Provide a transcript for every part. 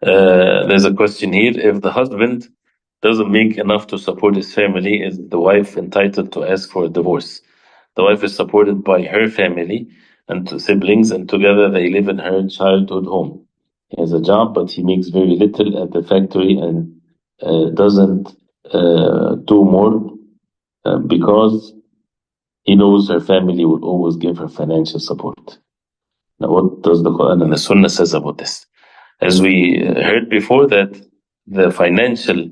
There's a question here. If the husband doesn't make enough to support his family, is the wife entitled to ask for a divorce? The wife is supported by her family and siblings, and together they live in her childhood home. He has a job, but he makes very little at the factory and doesn't do more because he knows her family will always give her financial support. Now, what does the Quran and the Sunnah says about this? As we heard before, that the financial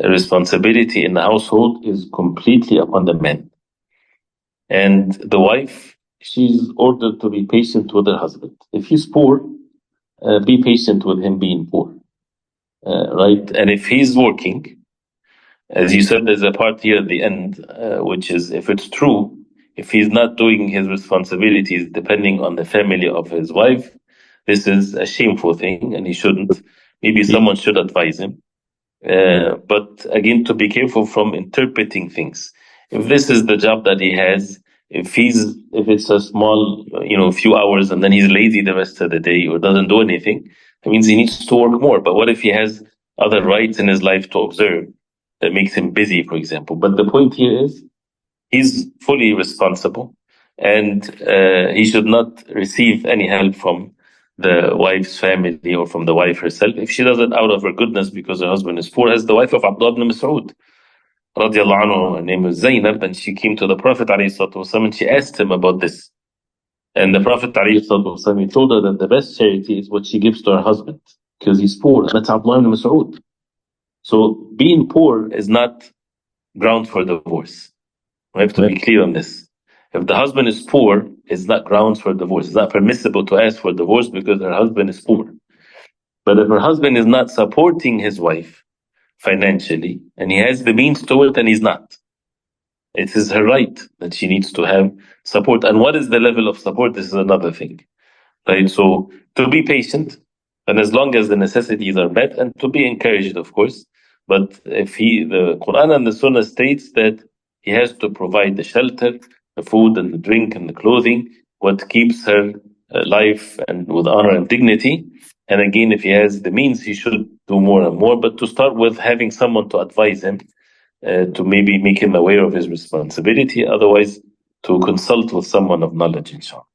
responsibility in the household is completely upon the man. And the wife, she's ordered to be patient with her husband. If he's poor, be patient with him being poor. Right? And if he's working, as you said, there's a part here at the end, which is if it's true, if he's not doing his responsibilities depending on the family of his wife, this is a shameful thing and he shouldn't. Maybe someone should advise him. But again, to be careful from interpreting things. If this is the job that he has, if it's a small, few hours and then he's lazy the rest of the day or doesn't do anything, that means he needs to work more. But what if he has other rights in his life to observe that makes him busy, for example? But the point here is he's fully responsible and he should not receive any help from the wife's family or from the wife herself if she does it out of her goodness because her husband is poor, as the wife of Abdullah ibn Mas'ud radiallahu anhu, her name was Zainab, and she came to the Prophet ﷺ and she asked him about this. And the Prophet ﷺ, he told her that the best charity is what she gives to her husband because he's poor. And that's Abdullah ibn Mas'ud. So being poor is not ground for divorce. We have to be clear on this. If the husband is poor, it's not grounds for divorce. It's not permissible to ask for divorce because her husband is poor. But if her husband is not supporting his wife financially, and he has the means to it and he's not, it is her right that she needs to have support. And what is the level of support? This is another thing. Right? So to be patient, and as long as the necessities are met, and to be encouraged, of course. But if the Quran and the Sunnah states that he has to provide the shelter, the food and the drink and the clothing, what keeps her life and with honor and dignity. And again, if he has the means, he should do more and more. But to start with, having someone to advise him, to maybe make him aware of his responsibility. Otherwise, to consult with someone of knowledge, inshallah.